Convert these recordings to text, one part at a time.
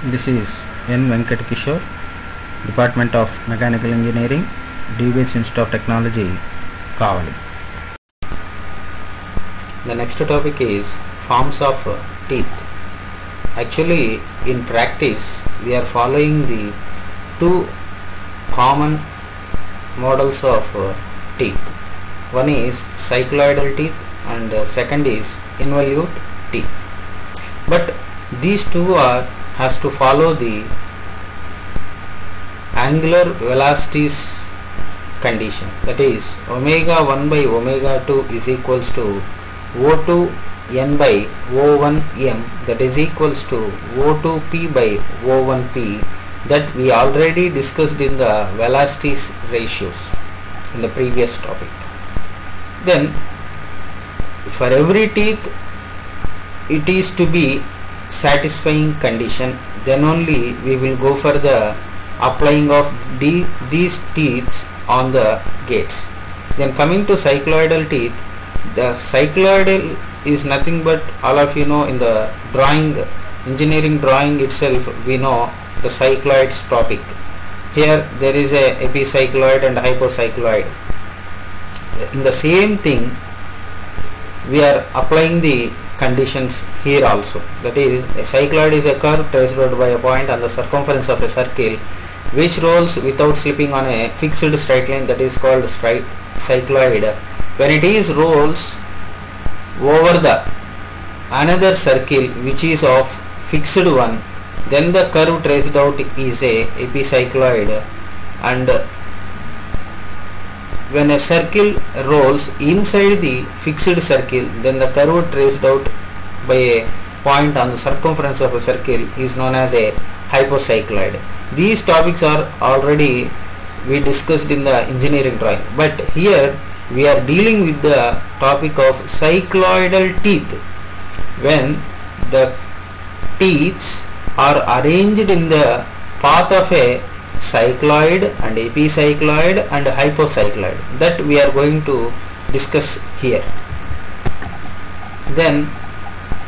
This is N. Venkat Kishore, Department of Mechanical Engineering, DBH Institute of Technology, Kavali. The next topic is forms of teeth. Actually, in practice, we are following the two common models of teeth. One is cycloidal teeth and second is involute teeth. But these two has to follow the angular velocities condition, that is omega 1 by omega 2 is equals to O2 n by O1 m, that is equals to O2 p by O1 p, that we already discussed in the velocities ratios in the previous topic. Then for every teeth it is to be satisfying condition, then only we will go for the applying of these teeth on the gates. Then coming to cycloidal teeth, the cycloidal is nothing but, all of you know, in the drawing, engineering drawing itself, we know the cycloids topic. Here there is a epicycloid and hypocycloid. In the same thing we are applying the conditions here also, that is a cycloid is a curve traced out by a point on the circumference of a circle which rolls without slipping on a fixed straight line, that is called cycloid. When it is rolls over the another circle which is of fixed one, then the curve traced out is a epicycloid. And when a circle rolls inside the fixed circle, then the curve traced out by a point on the circumference of a circle is known as a hypocycloid. These topics are already we discussed in the engineering drawing, but here we are dealing with the topic of cycloidal teeth. When the teeth are arranged in the path of a cycloid and epicycloid and hypocycloid, that we are going to discuss here. Then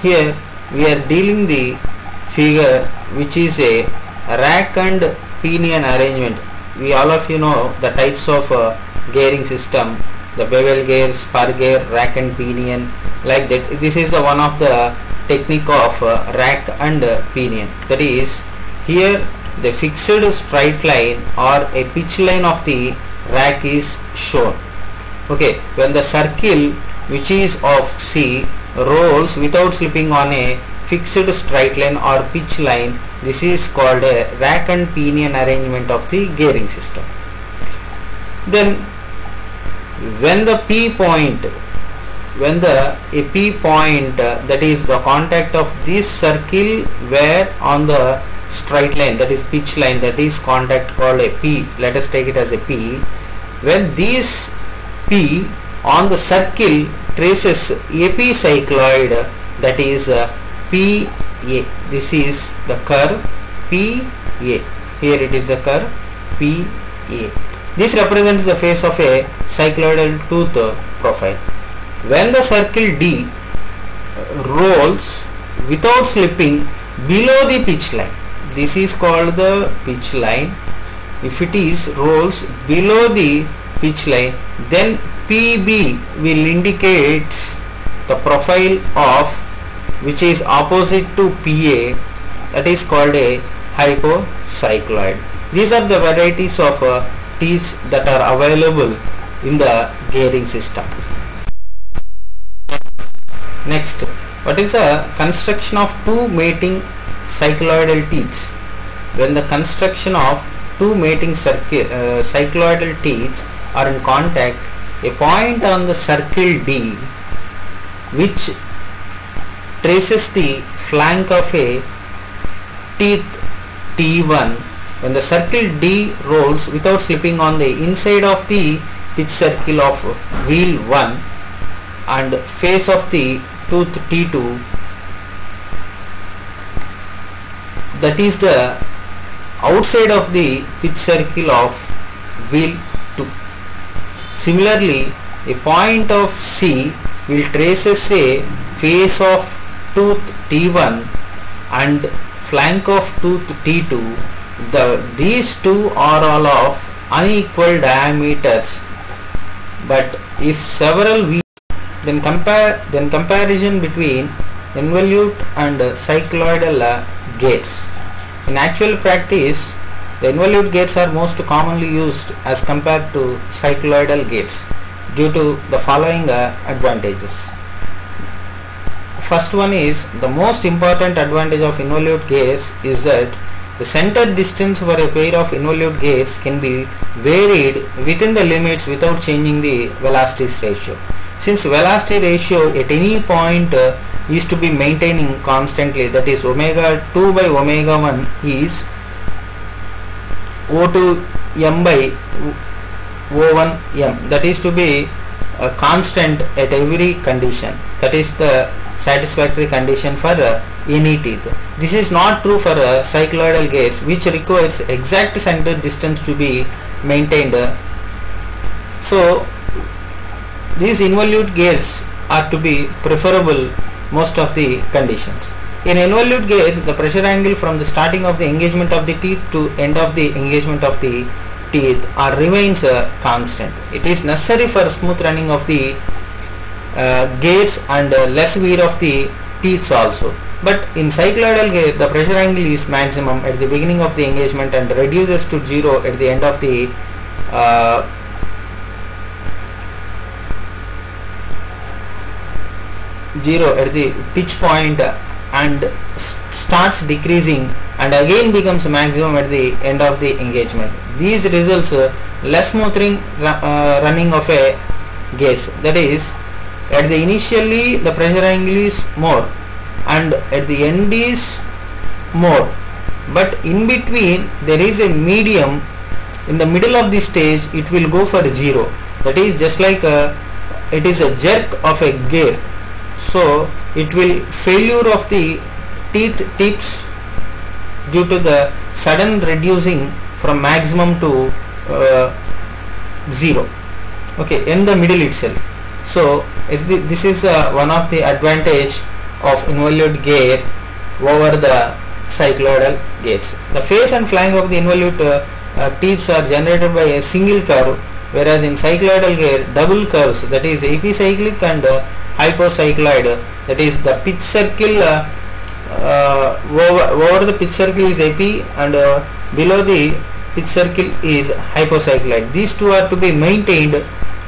here we are dealing the figure which is a rack and pinion arrangement. We all of you know the types of gearing system, the bevel gear, spur gear, rack and pinion, like that. This is the one of the technique of rack and pinion, that is here the fixed straight line or a pitch line of the rack is shown. Okay, when the circle which is of C rolls without slipping on a fixed straight line or pitch line, this is called a rack and pinion arrangement of the gearing system. Then when the P point, when the P point, that is the contact of this circle where on the straight line, that is pitch line, that is contact called a P, let us take it as a P. When this P on the circle traces epicycloid, that is PA, this is the curve PA, here it is the curve PA. This represents the face of a cycloidal tooth profile. When the circle D rolls without slipping below the pitch line, this is called the pitch line. If it is rolls below the pitch line, then PB will indicate the profile of which is opposite to PA, that is called a hypocycloid. These are the varieties of teeth that are available in the gearing system. Next, what is the construction of two mating cycloidal teeth? When the construction of two mating cycloidal teeth are in contact, a point on the circle D which traces the flank of a teeth T1, when the circle D rolls without slipping on the inside of the pitch circle of wheel 1 and face of the tooth T2, that is the outside of the pitch circle of wheel 2. Similarly, a point of C will traces a face of tooth T1 and flank of tooth T2, these two are all of unequal diameters, but if several V, then comparison between involute and cycloidal gates. In actual practice, the involute gates are most commonly used as compared to cycloidal gates due to the following advantages. First one is, the most important advantage of involute gates is that the center distance for a pair of involute gates can be varied within the limits without changing the velocities ratio. Since velocity ratio at any point is to be maintaining constantly, that is omega 2 by omega 1 is O2 m by O1 m, that is to be a constant at every condition. That is the satisfactory condition for any teeth. This is not true for cycloidal gates, which requires exact center distance to be maintained. So these involute gates are to be preferable most of the conditions. In involute gates, the pressure angle from the starting of the engagement of the teeth to end of the engagement of the teeth remains constant. It is necessary for smooth running of the gates and less wear of the teeth also. But in cycloidal gate, the pressure angle is maximum at the beginning of the engagement and reduces to 0 at the end of the pitch point, and starts decreasing and again becomes maximum at the end of the engagement. These results less smooth running of a gates. That is, at the initially the pressure angle is more and at the end is more, but in between there is a medium. In the middle of the stage it will go for 0. That is just like it is a jerk of a gear, so it will failure of the teeth tips due to the sudden reducing from maximum to 0, okay, in the middle itself. So this is one of the advantage of involute gate over the cycloidal gates. The face and flank of the involute teeth are generated by a single curve, whereas in cycloidal gate double curves, that is epicyclic and hypocycloid, that is the pitch circle over the pitch circle is epi and below the pitch circle is hypocycloid. These two are to be maintained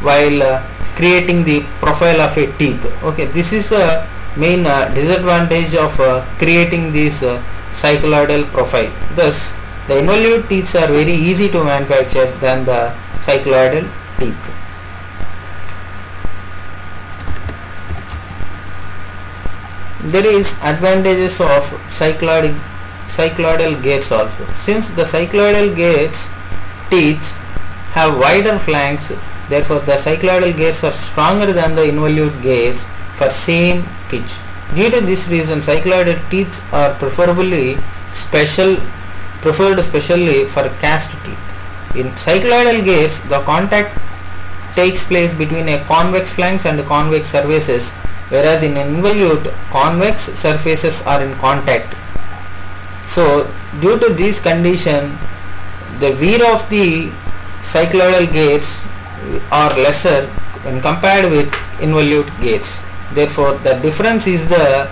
while creating the profile of a teeth. Okay, this is the main disadvantage of creating this cycloidal profile. Thus, the involute teeth are very easy to manufacture than the cycloidal teeth. There is advantages of cycloidal gates also. Since the cycloidal gates teeth have wider flanks, therefore the cycloidal gates are stronger than the involute gates for same pitch. Due to this reason, cycloidal teeth are preferred specially for cast teeth. In cycloidal gates, the contact takes place between a convex flanks and convex surfaces, whereas in involute, convex surfaces are in contact. So due to this condition, the wear of the cycloidal gates are lesser when compared with involute gates. Therefore the difference is the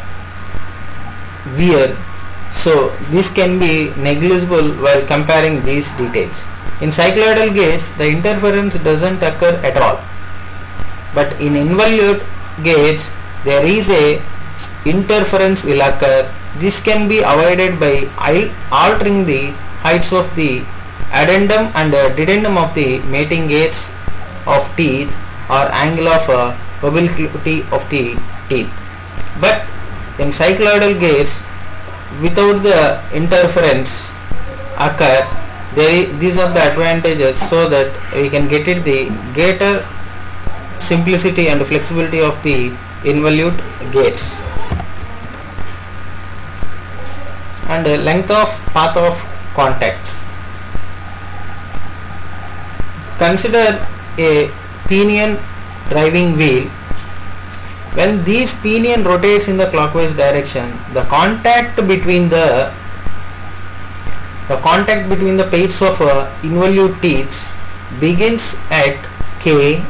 wear, so this can be negligible while comparing these details. In cycloidal gates, the interference doesn't occur at all, but in involute gates there is a interference will occur. This can be avoided by altering the heights of the addendum and dedendum of the mating gates of teeth or angle of obliquity of the teeth. But in cycloidal gates, without the interference occur, these are the advantages, so that we can get it the greater simplicity and flexibility of the involute gates. And length of path of contact. Consider a pinion driving wheel. When this pinion rotates in the clockwise direction, the contact between the The contact between the pairs of involute teeth begins at K